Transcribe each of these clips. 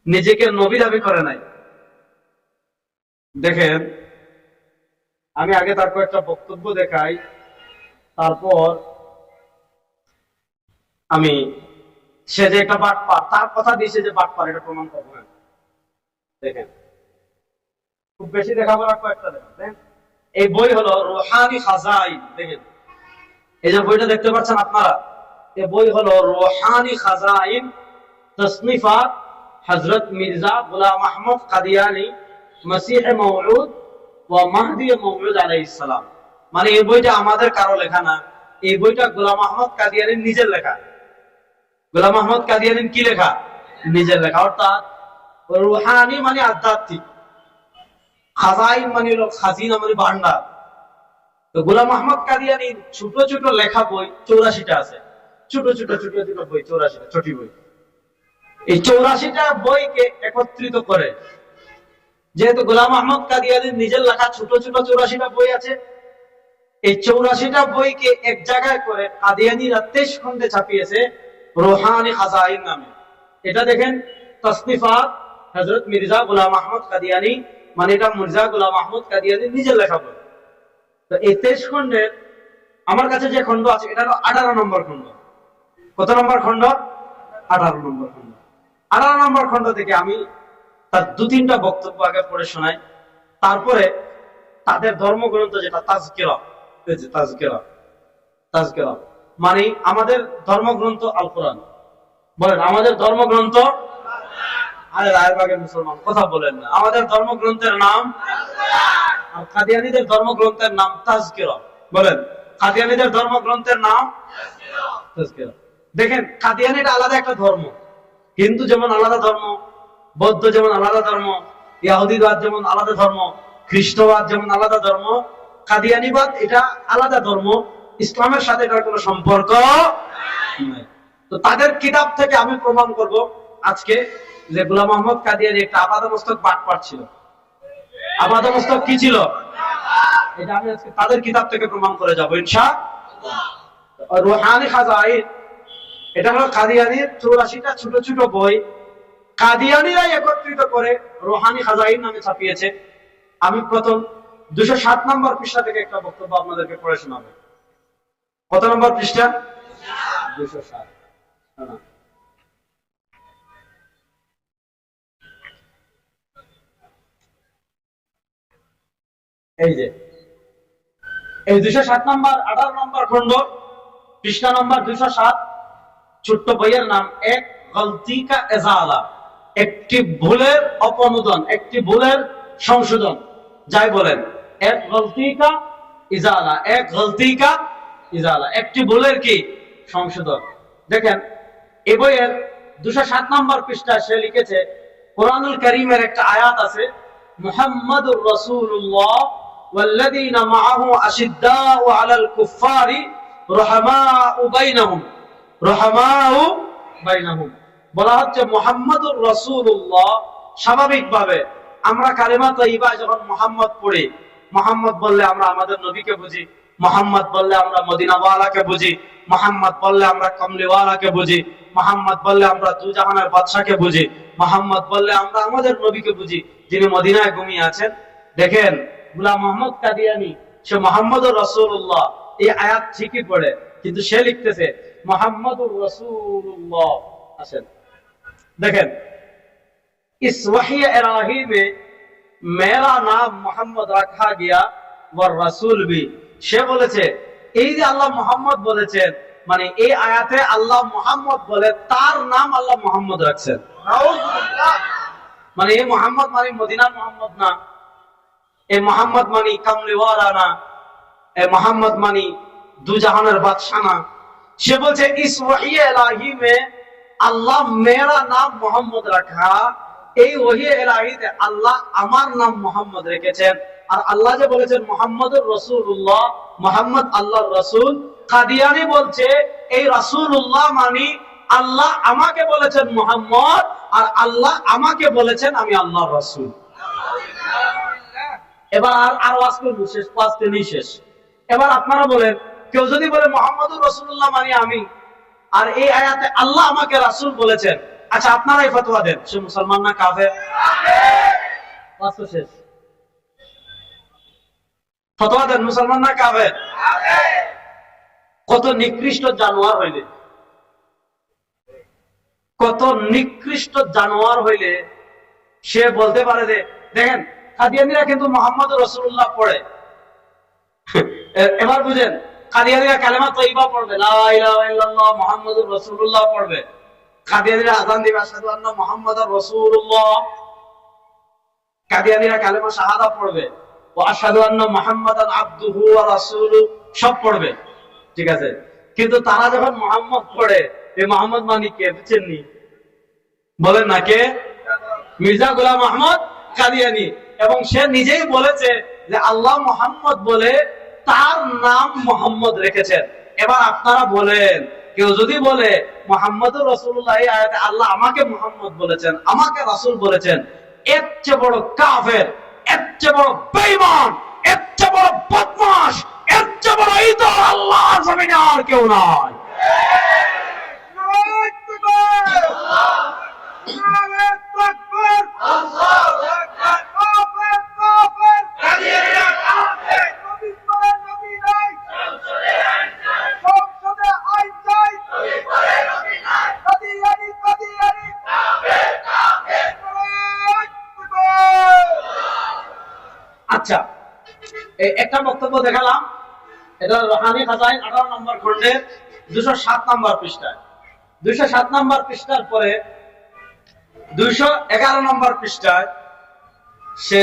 নিজেকে নবী দাবি করে নাই। দেখেন, আমি আগে তার কয়েকটা বক্তব্য দেখাই, তারপর আমি সে যে একটা বাটপার, তার কথা দিয়েছে যে বাটপার, এটা প্রমাণ করবো না। দেখেন, খুব বেশি দেখাবো না, কয়েকটা দেখেন। এই বই হলো রুহানি খাজাইন। দেখেন, এই যে বইটা দেখতে পাচ্ছেন আপনারা, এই বই হলো রুহানি খাজাইন, তসনিফাত হযরত মির্জা গোলাম আহমদ কাদিয়ানী, মসিহ মওউদ ওয়া মাহদি মওউদ আলাইহিস সালাম। মানে এই বইটা আমাদের কারো লেখা না, এই বইটা গোলাম আহমদ কাদিয়ানীর নিজের লেখা। গোলাম আহমদ কাদিয়ানীর কি লেখা? নিজের লেখা। অর্থাৎ রুহানি মানে আধ্যাত্মিক, খাজাইন মানে হলো খাজিনা, মানে ভান্ডার। তো গোলাম আহমদ কাদিয়ানীর ছোট ছোট লেখা বই 84টা আছে। ছোট ছোট ছোট ছোট বই 84টা, ছোট বই। এই 84টা বইকে একত্রিত করে, যেহেতু গোলাম আহমদ কাদিয়ানীর নিজের লেখা ছোট ছোট 84টা বই আছে, এই 84টা বইকে এক জায়গায় করে কাদিয়ানীরা 23 খণ্ডে ছাপিয়েছে রুহানি খাজাইন নামে। এটা দেখেন, তাসনিফাত হযরত মির্জা গোলাম আহমদ কাদিয়ানী, মানে এটা মির্জা গোলাম আহমদ কাদিয়ানীর নিজের লেখা বই। তো এই 23 খণ্ডের আমার কাছে যে খণ্ড আছে, এটা হলো 18 নম্বর খণ্ড। কত নম্বর খণ্ড? 18 নম্বর খণ্ড। 18 নম্বর খণ্ড থেকে আমি তার 2-3টা বক্তব্য আগে পড়ে শোনাই, তারপরে তাদের ধর্মগ্রন্থ যেটা তাজকিরা, তাজকিরা, তাজকিরা মানে আমাদের ধর্মগ্রন্থ আল কোরআন। বলেন, আমাদের ধর্মগ্রন্থ। আরে রায়বাগের মুসলমান কথা বলেন না। আমাদের ধর্মগ্রন্থের নাম, আর কাদিয়ানীদের ধর্মগ্রন্থের নাম তাজকিরা। বলেন, কাদিয়ানীদের ধর্মগ্রন্থের নাম তাজকিরা। দেখেন, কাদিয়ানীটা আলাদা একটা ধর্ম। হিন্দু যেমন আলাদা ধর্ম, বৌদ্ধ যেমন আলাদা ধর্ম, ইহুদিবাদ যেমন আলাদা ধর্ম, খ্রিস্টবাদ যেমন আলাদা ধর্ম, কাদিয়ানীবাদ এটা আলাদা ধর্ম। ইসলামের সাথে এটার কোনো সম্পর্ক নাই। তো তাদের কিতাব থেকে আমি প্রমাণ করব আজকে যে গোলাম আহমদ কাদিয়ানী একটা আপাদমস্তক বাটপার ছিল। আপাদমস্তক কি ছিল? এটা আমি আজকে তাদের কিতাব থেকে প্রমাণ করে যাব ইনশাআল্লাহ। রুহানি খাজাইন, এটা হলো কাদিয়ানীর 84টা ছোট ছোট বই, কাদিয়ানীরা একত্রিত করে রুহানি খাজাইন নামে ছাপিয়েছে। আমি প্রথম 207 নম্বর পৃষ্ঠা থেকে একটা বক্তব্য আপনাদেরকে পড়ে শোনাবো। কত নম্বর পৃষ্ঠা? 207। এই যে এই 207 নম্বর 18 নম্বর খণ্ড, পৃষ্ঠা নম্বর 207। ছোট্ট বইয়ের নাম এক গলতি কা ইজালা, একটি ভুলের অপনোদন, একটি ভুলের সংশোধন, যাই বলেন। এক গলতি কা ইজালা, এক গলতি কা ইজালা, একটি ভুলের কি সংশোধন। দেখেন, এই বইয়ের 207 নম্বর পৃষ্ঠায় সে লিখেছে, কোরআনুল কারীমের একটা আয়াত আছে, মুহাম্মাদুর রাসূলুল্লাহ ওয়াল্লাযীনা মাআহু আশিদ্দাউ আলাল কুফফারি রহমাউ বাইনাহুম, রহমাউ বাইনাহুম। বলা হচ্ছে মুহাম্মাদুর রাসূলুল্লাহ। স্বাভাবিকভাবে আমরা কালিমা তাইয়্যিবা যখন মুহাম্মদ পড়ি, মুহাম্মদ বললে আমরা আমাদের নবীকে বুঝি, মুহাম্মদ বললে আমরা মদিনাওয়ালাকে বুঝি, মুহাম্মদ বললে আমরা কমলিওয়ালাকে বুঝি, মুহাম্মদ বললে আমরা দুজাহানের বাদশাকে বুঝি, মুহাম্মদ বললে আমরা আমাদের নবীকে বুঝি যিনি মদিনায় ঘুমিয়ে আছেন। দেখেন, গোলাম আহমদ কাদিয়ানী সে মুহাম্মদুর রাসূলুল্লাহ এই আয়াত ঠিকই পড়ে, কিন্তু সে লিখতেছে মুহাম্মদুর রাসূলুল্লাহ। আসেন দেখেন, इस वही इलाही में मेरा नाम मोहम्मद रखा गया व रसूल भी। সে বলেছে, এই যে আল্লাহ মুহাম্মদ বলেছেন, মানে এই আয়াতে আল্লাহ মুহাম্মদ বলে তার নাম আল্লাহ মুহাম্মদ রাখছেন। মানে এই মুহাম্মদ মানে মদিনার মুহাম্মদ না, এই মুহাম্মদ মানে কামলিওয়ালা না, এই মুহাম্মদ মানে দুজাহানের বাদশা না। সে বলছে इस वही इलाही में আল্লাহ মেরা নাম মোহাম্মদ রাখা, এই ওহী ইলাহিতে আল্লাহ আমার নাম মোহাম্মদ রেখেছেন। আর আল্লাহ যে বলেছেন মুহাম্মদুর রাসূলুল্লাহ, মুহাম্মদ আল্লাহর রাসূল। কাদিয়ানী বলছে এই রাসূলুল্লাহ মানে আল্লাহ আমাকে বলেছেন মুহাম্মদ, আর আল্লাহ আমাকে বলেছেন আমি আল্লাহর রাসূল। এবার আর ওয়াজ করব, শেষ, ওয়াজ নেই শেষ। এবার আপনারা বলেন, কেউ যদি বলে মুহাম্মদুর রাসূলুল্লাহ মানে আমি, আর এই আয়াতে আল্লাহ আমাকে রাসূল বলেছেন, আচ্ছা আপনারাই ফতোয়া দেন, সে মুসলমান না কাফের? শেষ, ফতোয়া দেন, মুসলমান না কাফের? কত নিকৃষ্ট জানোয়ার হইলে, কত নিকৃষ্ট জানোয়ার হইলে সে বলতে পারে যে দেখেন কাদিয়ানীরা কিন্তু মুহাম্মদ রাসূলুল্লাহ পড়ে। এবার বুঝেন, কাদিয়ানীরা কালেমা তয়্যিবা পড়বে, লা ইলাহা ইল্লাল্লাহ মুহাম্মাদুর রাসূলুল্লাহ পড়বে। কাদিয়ানীরা আযান দিবে আশহাদু আন্না মুহাম্মাদার রাসূলুল্লাহ। কাদিয়ানীরা কালেমা শাহাদা পড়বে, ওয়া আশহাদু আন্না মুহাম্মাদান আবদুহু ওয়া রাসূলুহু, সব পড়বে, ঠিক আছে। কিন্তু তারা যখন মুহাম্মদ পড়ে, এই মুহাম্মদ মানে কে বুঝছেননি? বলেন না কে? মির্জা গোলাম আহমদ কাদিয়ানী। এবং সে নিজেই বলেছে যে আল্লাহ মুহাম্মদ বলে তার নাম মুহাম্মদ রেখেছেন। এবার আপনারা বলেন, কেউ যদি বলে মুহাম্মদুর রাসূলুল্লাহ, এই আয়াতে আল্লাহ আমাকে মুহাম্মদ বলেছেন, আমাকে রাসূল বলেছেন, এর চেয়ে বড় কাফের, এর চেয়ে বড় বেঈমান, এর চেয়ে বড় বদমাশ, এর চেয়ে বড় ইতর আল্লাহর জমিনে আর কেউ নাই। আচ্ছা, একটা বক্তব্য দেখালাম, এটা রুহানি খাজাইন 18 নম্বর খণ্ডের 207 নম্বর পৃষ্ঠায়। 207 নম্বর পৃষ্ঠার পরে 211 নম্বর পৃষ্ঠায় সে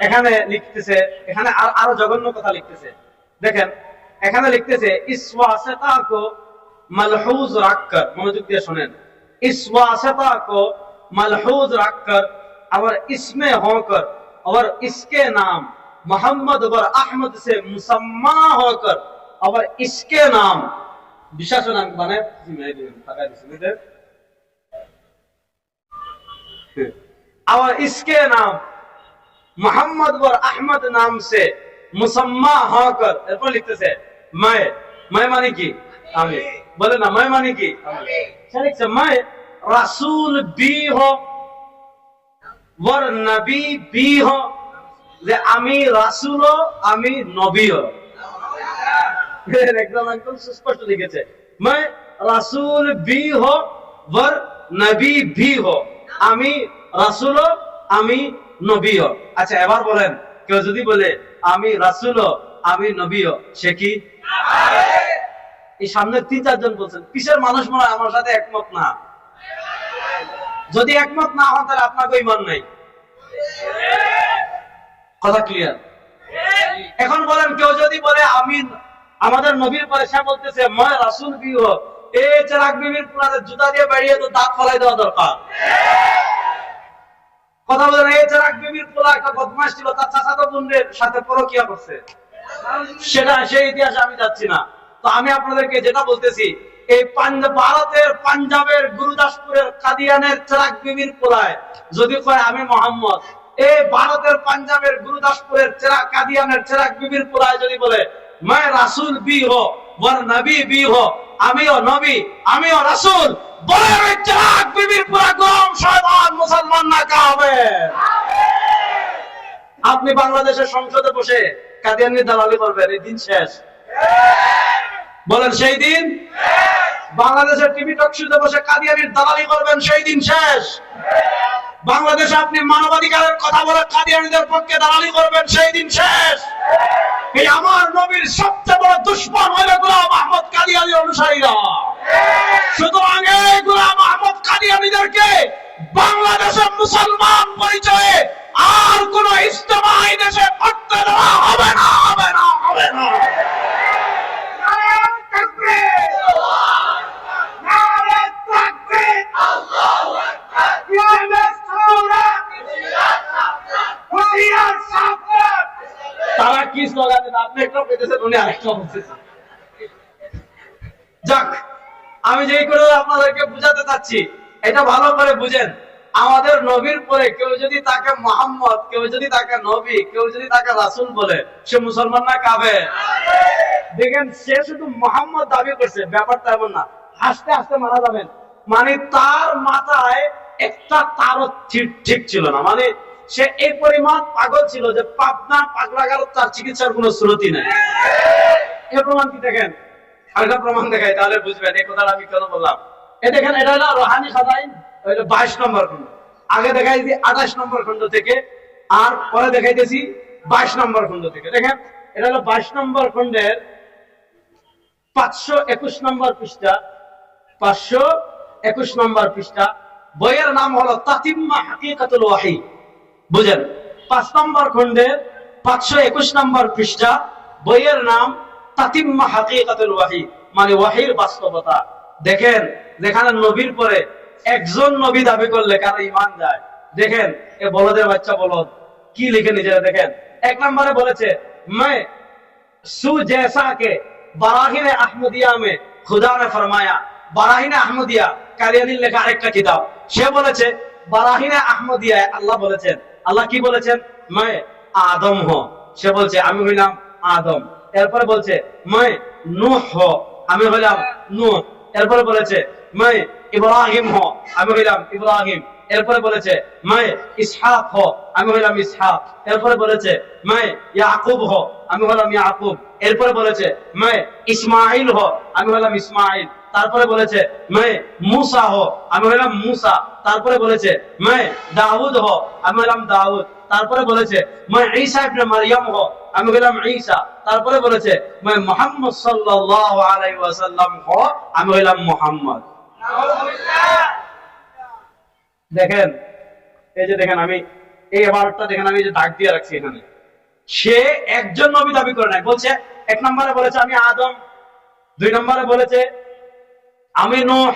এখানে লিখতেছে, এখানে আরো জঘন্য কথা লিখতেছে। দেখেন এখানে লিখতেছে ইসওয়াসাতা কো মালহুজ রাখকর, মনোযোগ দিয়ে শুনেন, ইসওয়াসাতা কো মালহুজ রাখকর और इसमें होकर और इसके नाम मोहम्मद और अहमद से मुसम्मा होकर और इसके नाम विशेष नाम बने और इसके नाम मोहम्मद और अहमद नाम से मुसम्मा होकर, एरपर लिखते से मैं मानी की आमी, बोले ना मैं मानी की आमी, मैं रसूल भी हो ওর নবী বি হো, যে আমি রাসূল ও আমি নবী ও, একদম একদম সুস্পষ্ট লিখেছে, मैं রাসূল বি হো ওর নবী ভি হো, আমি রাসূল ও আমি নবী ও। আচ্ছা এবার বলেন, কেউ যদি বলে আমি রাসূল ও আমি নবী ও, সে কি? এই সামনে 3-4 জন বলছেন, কিসের মানুষ মনে হয় আমার সাথে একমত না? যদি একমত না হন তাহলে আপনাকে ঈমান নাই, কথা ক্লিয়ার? এখন বলেন, কেউ যদি বলে আমি আমাদের নবীর পরে, সে বলতেছে मैं রাসূল भी हो, এই চেরাগ বিবির পুরাতে জুতা দিয়ে বেরিয়ে তো দাঁত ফলাই দেওয়া দরকার। কথা বলেন, এই চেরাগ বিবির পুরা একটা বদমাশ ছিল, তার চাচাতো বোনের সাথে পরকিয়া করছে, সেটা সেই ইতিহাসে আমি যাচ্ছি না। তো আমি আপনাদেরকে যেটা বলতেছি, এই ভারতের পাঞ্জাবের গুরুদাসপুরের কাদিয়ানের চেরাগ বিবির পোলায় যদি কয় আমি মোহাম্মদ, এই ভারতের পাঞ্জাবের গুরুদাসপুরের কাদিয়ানের চেরাগ বিবির পোলায় যদি বলে मैं রাসূল भी हो और नबी भी हो, আমিও নবী আমিও রাসূল, বলে ওই চেরাগ বিবির পুরা গম শয়তান, মুসলমান না কাফের। আপনি বাংলাদেশের সংসদে বসে কাদিয়ানি দালালি করবেন, এই দিন শেষ। বলেন সেই দিন? বাংলাদেশের টিভি টক শোতে বসে কাদিয়ানির দালালি করবেন, সেই দিন শেষ। বাংলাদেশে আপনি মানবাধিকারের কথা বলে কাদিয়ানীদের পক্ষে দালালি করবেন, সেই দিন শেষ। এই আমার নবীর সবচেয়ে বড় দুশমন হলো গোলাম আহমদ কাদিয়ানীর অনুসারীরা। সুতরাং এই গোলাম আহমদ কাদিয়ানীদেরকে বাংলাদেশের মুসলমান পরিচয়ে আর কোন ইজতেমাই দেশে করতে দেওয়া হবে না, হবে না, হবে না। তারা কি স্লোগান দেন? আপনি একটা পেতেছেন, উনি আরেকটা বলতেছেন। যাক, আমি যেই করে আপনাদেরকে বুঝাতে চাচ্ছি, এটা ভালো করে বুঝেন। আমাদের নবীর পরে কেউ যদি তাকে মুহাম্মদ, কেউ যদি তাকে নবী, কেউ যদি তাকে রাসূল বলে, সে মুসলমান না কাফের? দেখেন, সে শুধু মুহাম্মদ দাবি করছে, ব্যাপারটা এমন না। হাসতে হাসতে মারা যাবেন, মানে তার মাথায় একটা তারও ঠিক ছিল না, মানে সে এই পরিমাণ পাগল ছিল যে পাবনা পাগলা গেল, তার চিকিৎসার কোনো স্রোতই নাই। এর প্রমাণ কি দেখেন, আরেকটা প্রমাণ দেখাই তাহলে বুঝবেন এই কথাটা আমি কেন বললাম। এ দেখেন, এটা হলো রুহানি খাজাইন, 22 নম্বর খন্ড। আগে দেখাইছি 28 নম্বর খন্ড থেকে, আর পরে দেখাইতেছি 22 নম্বর খন্ড থেকে। দেখেন, এটা হলো 22 নম্বর খন্ডের 521 নম্বর পৃষ্ঠা, 521 নম্বর পৃষ্ঠা। বইয়ের নাম হলো তাতিম্মা হাকিকাতুল ওয়াহি। বুঝেন, 5 নম্বর খন্ডের 521 নম্বর পৃষ্ঠা, বইয়ের নাম তাতিম্মা হাকিকাতুল ওয়াহি, মানে ওয়াহির বাস্তবতা। দেখেন, যেখানে নবীর পরে একজন নবী দাবি করলে কারো ঈমান যায়। দেখেন, এ বলদের বাচ্চা বলদ কি লিখে নিজেরা। দেখেন, 1 নম্বরে বলেছে मैं सू जैसा के বারাহিনে আহমদিয়া মে খুদা ने फरमाया। বারাহিনে আহমদিয়া কারিয়ানির লেখা আরেকটা কিতাব। সে বলেছে বারাহিনে আহমদিয়ায় আল্লাহ বলেছেন, আল্লাহ কি বলেছেন, मैं आदम हूं। সে বলছে আমি হইলাম আদম। এরপরে বলছে मैं নূহ হো, আমি হইলাম নূহ। এরপরে বলেছে मैं ইব্রাহিম হো, আমি হইলাম ইব্রাহিম। এরপরে বলেছে मैं ইসহাক হো, আমি হইলাম ইসহাক। এরপরে বলেছে मैं ইয়াকুব হো, আমি হলাম ইয়াকুব। এরপরে বলেছে मैं ইসমাইল হো, আমি হলাম ইসমাইল। তারপরে বলেছে मैं मूसा हो, আমি হলাম मूसा। তারপরে বলেছে मैं দাউদ हो, আমি হলাম দাউদ। তারপরে বলেছে मैं ঈসা ইবনে মারইয়াম हो, আমি হলাম ঈসা। তারপরে বলেছে मैं মুহাম্মদ সাল্লাল্লাহু আলাইহি ওয়াসাল্লাম हो, আমি হলাম মুহাম্মদ। দেখেন, এই যে দেখেন, আমি এই এবারটা দেখেন, আমি যে দাগ দিয়ে রাখছি এখানে। সে একজন নবী দাবি করে নাই। বলছে 1 নম্বরে বলেছে আমি আদম, 2 নম্বরে বলেছে আমি নূহ,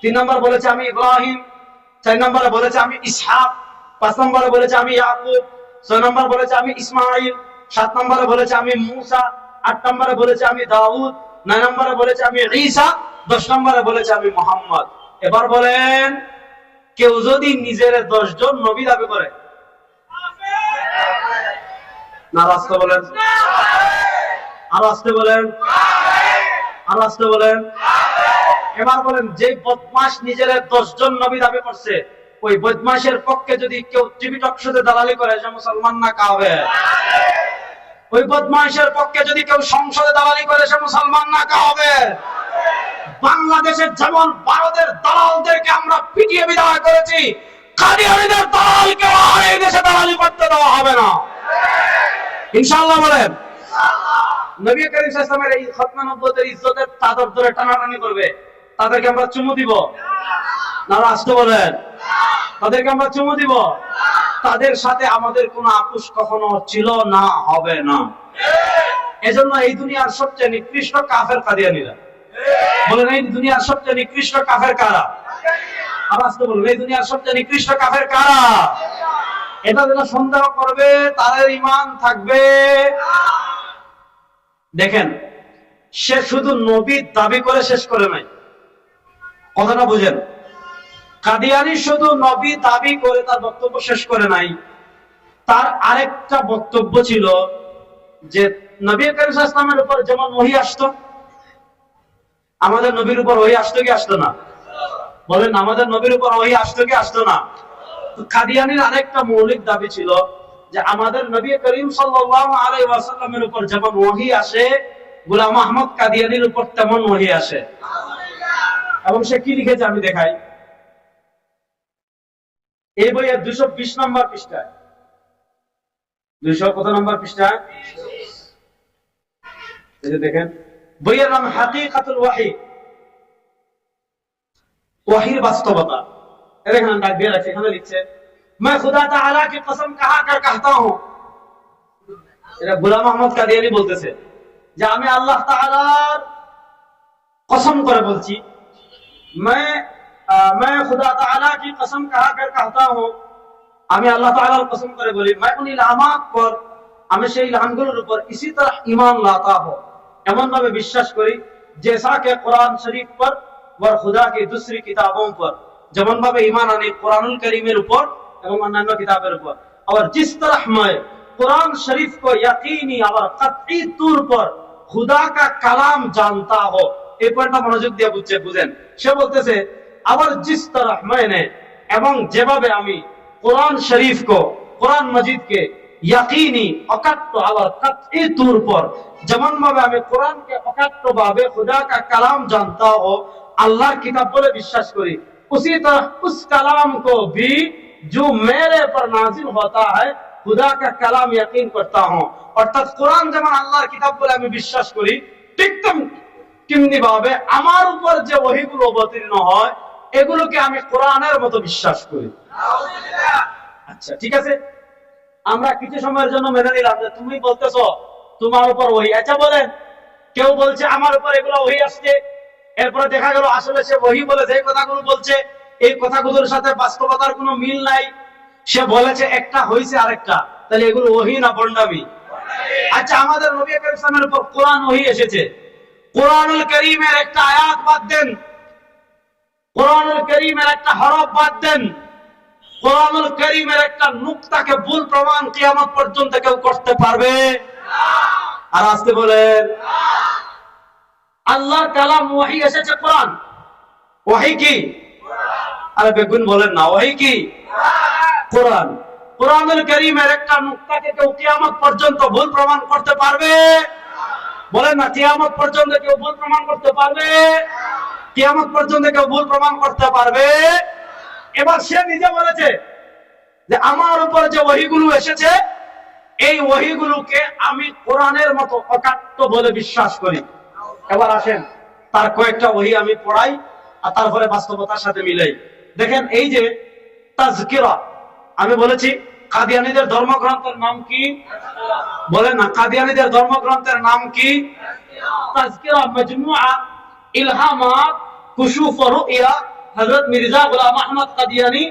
3 নম্বর বলেছে আমি ইব্রাহিম, 4 নম্বরে বলেছে আমি ইসহাক, 5 নম্বরে বলেছে আমি ইয়াকুব, 6 নম্বর বলেছে আমি ইসমাইল, 7 নম্বরে বলেছে আমি মূসা, 8 নম্বরে বলেছে আমি দাউদ, 9 নম্বরে বলেছে আমি ঈসা, 10 নম্বরে বলেছে আমি মুহাম্মদ। এবার বলেন, কেউ যদি নিজের 10 জন নবী দাবি করে, না রাস্তা বলেন, আর আসতে বলেন, আর আসতে বলেন। এবার বলেন, যে বদমাশ নিজের 10 জন নবী দাবি করছে, ওই বদমাশের পক্ষে যদি কেউ টিভি টক শোতে দালালি করে, সে মুসলমান না কাফের? ওই বদমাশের পক্ষে যদি কেউ সংসদে দালালি করে, সে মুসলমান না কাফের? বাংলাদেশের যেমন ভারতের দালালদেরকে আমরা পিটিয়ে বিদায় করেছি, কাদিয়ানীদের দালালকে আর এই দেশে দালালি করতে দেওয়া হবে না, ইনশাআল্লাহ বলেন। নবী করিম সাল্লাল্লাহু আলাইহি ওয়াসাল্লামের এই খতনা নবুয়তের ইজ্জতের চাদর ধরে টানাটানি করবে, তাদেরকে আমরা চুমু দিব না? রাষ্ট্র বলেন, তাদেরকে আমরা চুমু দিব? তাদের সাথে আমাদের কোনো আপোষ কখনো ছিল না, হবে না। এজন্য এই দুনিয়ার সবচেয়ে নিকৃষ্ট কাফের কাদিয়ানীরা। বলেন, এই দুনিয়ার সবচেয়ে নিকৃষ্ট কাফের কারা? আর আসতে বলুন, এই দুনিয়ার সবচেয়ে নিকৃষ্ট কাফের কারা? এটা যেটা সন্দেহ করবে তাদের ঈমান থাকবে। দেখেন, সে শুধু নবী দাবি করে শেষ করে নাই, কথাটা বুঝেন। কাদিয়ানী শুধু নবী দাবি করে তার বক্তব্য শেষ করে নাই, তার আরেকটা বক্তব্য ছিল যে নবী করিম সাল্লাল্লাহু আলাইহি ওয়াসাল্লামের উপর যেমন ওহী আসতো, আমাদের নবীর উপর ওহী আসতো কি আসতো না? বলেন, আমাদের নবীর উপর ওহী আসতো কি আসতো না? কাদিয়ানীর আরেকটা মৌলিক দাবি ছিল যে আমাদের নবী করিম সাল্লাল্লাহু আলাইহি ওয়াসাল্লামের উপর যেমন ওহী আসে, গোলাম আহমদ কাদিয়ানীর উপর তেমন ওহী আসে। এবং সে কি লিখেছে আমি দেখাই। এই বইয়ের 220 নম্বর পৃষ্ঠায়, 200 কত নম্বর পৃষ্ঠায়? এই যে দেখেন, বইয়ের নাম হাকিকাতুল ওয়াহি, ওয়াহির বাস্তবতা। দেখেন, ডাক দিয়ে রাখছে, এখানে লিখছে मैं खुदा ताला की कसम कहा कर कहता हूं। এটা গোলাম আহমদ কাদিয়ানী বলতেছে যে আমি আল্লাহ তাআলার কসম করে বলছি। मैं खुदा ताला की कसम कहा कर कहता हूं, আমি আল্লাহ তাআলার কসম করে বলি, मैं उन इल्हामात पर, আমি সেই ইলহামগুলোর উপর इसी तरह ईमान लाता हूं, এমন ভাবে বিশ্বাস করি जैसा कि कुरान शरीफ पर और खुदा की दूसरी किताबों पर, যেমন ভাবে ঈমান আনি কুরআনুল কারীমের উপর এবং অন্যান্য কিতাবের উপর। और जिस तरह मैं कुरान शरीफ को यकीनी और कतई तौर पर खुदा का कलाम जानता हो। এই পয়েন্টটা মনোযোগ দিয়ে বুঝেন। সে বলতেছে और जिस तरह मैंने এবং যেভাবে আমি কোরআন শরীফ को কোরআন মজিদ के यकीनी अकट्ट अला कतई तौर पर যেমন ভাবে আমি কোরআনকে অকাট্য ভাবে खुदा का कलाम जानता हो अल्लाह किताब बोले विश्वास करी उसी तरह उस कलाम को भी जो मेरे पर नाजिल होता है खुदा का कलाम यकीन करता हूं অর্থাৎ কোরআন যেমন আল্লাহর কিতাব বলে আমি বিশ্বাস করি ঠিক তেমনি ভাবে আমার উপর যে ওহীগুলো অবতীর্ণ হয় এগুলোকে আমি কোরআনের মতো বিশ্বাস করি। আচ্ছা ঠিক আছে, আমরা কিছু সময়ের জন্য মেনে নিলাম যে তুমি বলতেছো তোমার উপর ওহী। আচ্ছা বলেন, কেউ বলছে আমার উপর এগুলো ওহী আসছে, এরপরে দেখা গেল আসলে সে ওহী বলে যে কথাগুলো বলছে এই কথাগুলোর সাথে বাস্তবতার কোনো মিল নাই, সে বলেছে একটা হইছে আরেকটা, তাহলে এগুলো ওহী না ভণ্ডামি? আচ্ছা আমাদের নবী করিম সাল্লাল্লাহু আলাইহি ওয়াসাল্লামের উপর কোরআন ওহী এসেছে, কোরআনুল কারীমের একটা আয়াত বাদ দেন, কোরআনুল কারীমের একটা হরফ বাদ দেন, কোরআনুল কারীমের একটা নুকতাকে ভুল প্রমাণ কিয়ামত পর্যন্ত কেউ করতে পারবে না। আর আসতে বলেন আল্লাহর কালাম ওহী এসেছে কোরআন। ওহী কি? আরে বেগুন বলেন না, ওহী কি? কোরআন। কোরআনুল কারীমের একটা নুকতাকে কেউ কিয়ামত পর্যন্ত ভুল প্রমাণ করতে পারবে? বলেন না, কিয়ামত পর্যন্ত কেউ ভুল প্রমাণ করতে পারবে? কিয়ামত পর্যন্ত কেউ ভুল প্রমাণ করতে পারবে? এবার সে নিজে বলেছে যে আমার উপর যে ওহীগুলো এসেছে এই ওহীগুলোকে আমি কোরআনের মতো অকাট্য বলে বিশ্বাস করি। এবার আসেন তার কয়েকটা ওহী আমি পড়াই আর তারপরে বাস্তবতার সাথে মিলাই। দেখেন এই যে তাজকিরা, আমি বলেছি কাদিয়ানীদের ধর্মগ্রন্থের নাম কি? বলেন না, কাদিয়ানীদের ধর্মগ্রন্থের নাম কি? তাজকিরা মাজমুআ ইলহামাত কুশুফ ও রুইয়া হযরত মির্জা গোলাম আহমদ কাদিয়ানী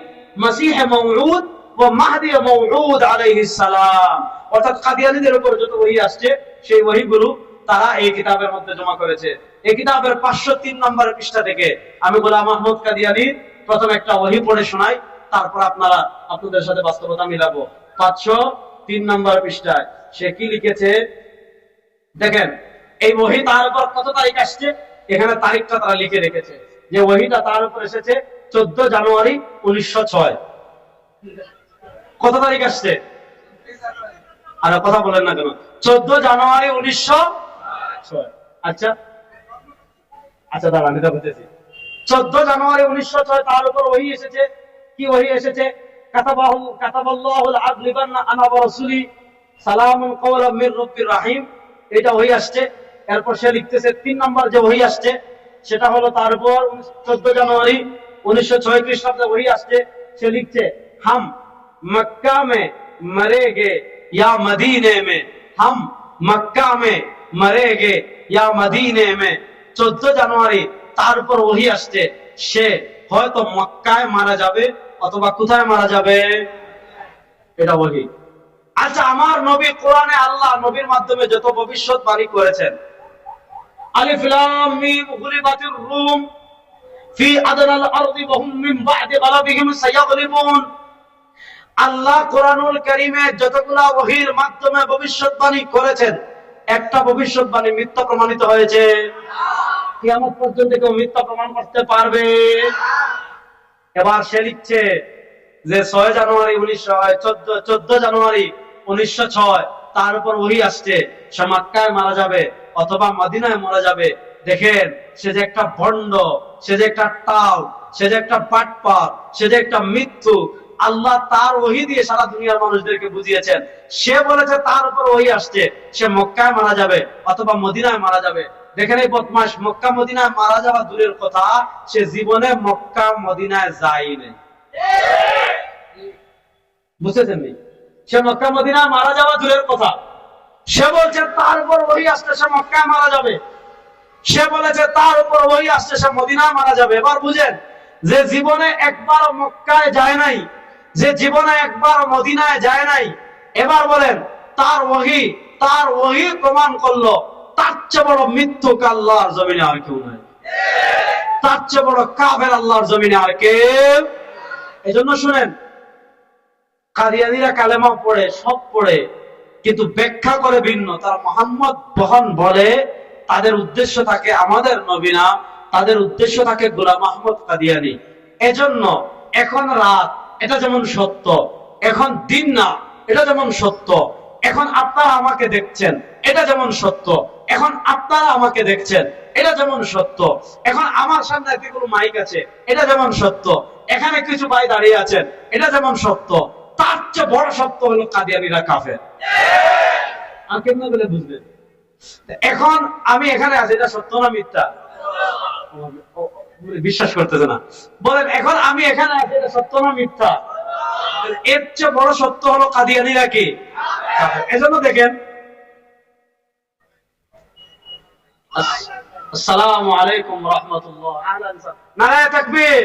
মসিহ মওউদ ও মাহদি মওউদ আলাইহিস সালাম। অর্থাৎ কাদিয়ানীদের উপর যত ওহী আসছে সেই ওহীগুলো তারা এই কিতাবের মধ্যে জমা করেছে। এই কিতাবের 503 নম্বর পৃষ্ঠা থেকে আমি গোলাম আহমদ কাদিয়ানী প্রথম একটা ওহী পড়ে শোনাই, তারপর আপনাদের সাথে বাস্তবতা মিলাবো। 503 নম্বর পৃষ্ঠায় সে কি লিখেছে দেখেন। এই ওহী তার উপর কত তারিখ আসছে এখানে তারিখটা তারা লিখে রেখেছে যে ওহীটা তার উপর এসেছে 14 জানুয়ারি 1906। কত তারিখ আসছে? আর কথা বলেন না কেন? 14 জানুয়ারি 1906। আচ্ছা আচ্ছা দাঁড়ান, এটা বুঝেছি। 14 জানুয়ারি 1906 তার উপর ওহী এসেছে। কি ওহী এসেছে? কাতাবাল্লাহুল আদলিবান্না আনা ওয়া রাসূলি সালামুন কাওলাম মির রাব্বির রহিম, এটা ওহী আসছে। এরপর সে লিখতেছে 3 নম্বর যে ওহী আসছে সেটা হলো তার উপর 14 জানুয়ারি 1906 খ্রিস্টাব্দে ওহী আসছে। সে লিখছে হাম মক্কা মে মরেগে या मदीने में, हम मक्का में मरेगे या मदीने में। 14 জানুয়ারি তার উপর ওহী আসছে, সে হয়তো মক্কায় মারা যাবে অথবা কোথায় মারা যাবে, এটা ওহী। আচ্ছা আমার নবী কোরআনে আল্লাহ নবীর মাধ্যমে যত ভবিষ্যৎবাণী করেছেন, আলিফ লাম মিম গুলিবাতির রুম ফি আদনাল আরদি ওয়া হুম মিন বা'দি গালাবিহিম সায়াগলিবুন, আল্লাহ কোরআনুল কারীমে যতগুলা ওহীর মাধ্যমে ভবিষ্যৎবাণী করেছেন একটা ভবিষ্যৎবাণী মিথ্যা প্রমাণিত হয়েছে? কিয়ামত পর্যন্ত কেউ মিথ্যা প্রমাণ করতে পারবে? এবার সে লিখছে যে 6 জানুয়ারি 14 জানুয়ারি 1906 তার উপর ওহী আসছে, সে মক্কায় মারা যাবে অথবা মদিনায় মারা যাবে। দেখেন সে যে একটা ভণ্ড, সে যে একটা টাল, সে যে একটা বাটপার, সে যে একটা মিথ্যু। আল্লাহ তার ওহী দিয়ে সারা দুনিয়ার মানুষদেরকে বুঝিয়েছেন। সে বলেছে তার উপর ওহী আসছে, সে মক্কায় মারা যাবে অথবা মদিনায় মারা যাবে। দেখেন এই বদমাশ মক্কা মদিনায় মারা যাওয়া দূরের কথা, সে জীবনে মক্কা মদিনায় যায়নি। বুঝতেছেন নি? সে মক্কা মদিনায় মারা যাওয়া দূরের কথা, সে বলছে তার উপর ওহী আসছে সে মক্কায় মারা যাবে। সে বলেছে তার উপর ওহী আসছে সে মদিনায় মারা যাবে। এবার বুঝেন, যে জীবনে একবার মক্কায় যায় নাই, যে জীবনে একবার মদিনায় যায় নাই, এবার বলেন তার ওহী প্রমাণ করলো তার চেয়ে বড় মিথ্যুক আল্লাহর জমিনে আর কেউ নাই, তার চেয়ে বড় কাফের আল্লাহর জমিনে আর কেউ। এজন্য শুনেন, কাদিয়ানীরা কালেমা পড়ে সব পড়ে কিন্তু ব্যাখ্যা করে ভিন্ন। তারা মুহাম্মদ বহন বলে, তাদের উদ্দেশ্য থাকে আমাদের নবী না, তাদের উদ্দেশ্য থাকে গোলাম আহমদ কাদিয়ানী। এজন্য এখন রাত এটা যেমন সত্য, এখন দিন না এটা যেমন সত্য, এখন আপনারা আমাকে দেখছেন এটা যেমন সত্য, এখন আপনারা আমাকে দেখছেন এটা যেমন সত্য, এখন আমার সামনে এতগুলো মাইক আছে এটা যেমন সত্য, এখানে কিছু ভাই দাঁড়িয়ে আছেন এটা যেমন সত্য, তার চেয়ে বড় সত্য হলো কাদিয়ানীরা কাফের। আর কেমন বলে বুঝবেন? এখন আমি এখানে আছি, এটা সত্য না মিথ্যা? বিশ্বাস করতেছে না, বলেন এখন আমি এখানে আছি, এটা সত্য না মিথ্যা? এর চেয়ে বড় সত্য হলো কাদিয়ানীরা কি? এজন্য দেখেন, আসসালামু আলাইকুম রাহমাতুল্লাহ, নারায়ে তাকবীর।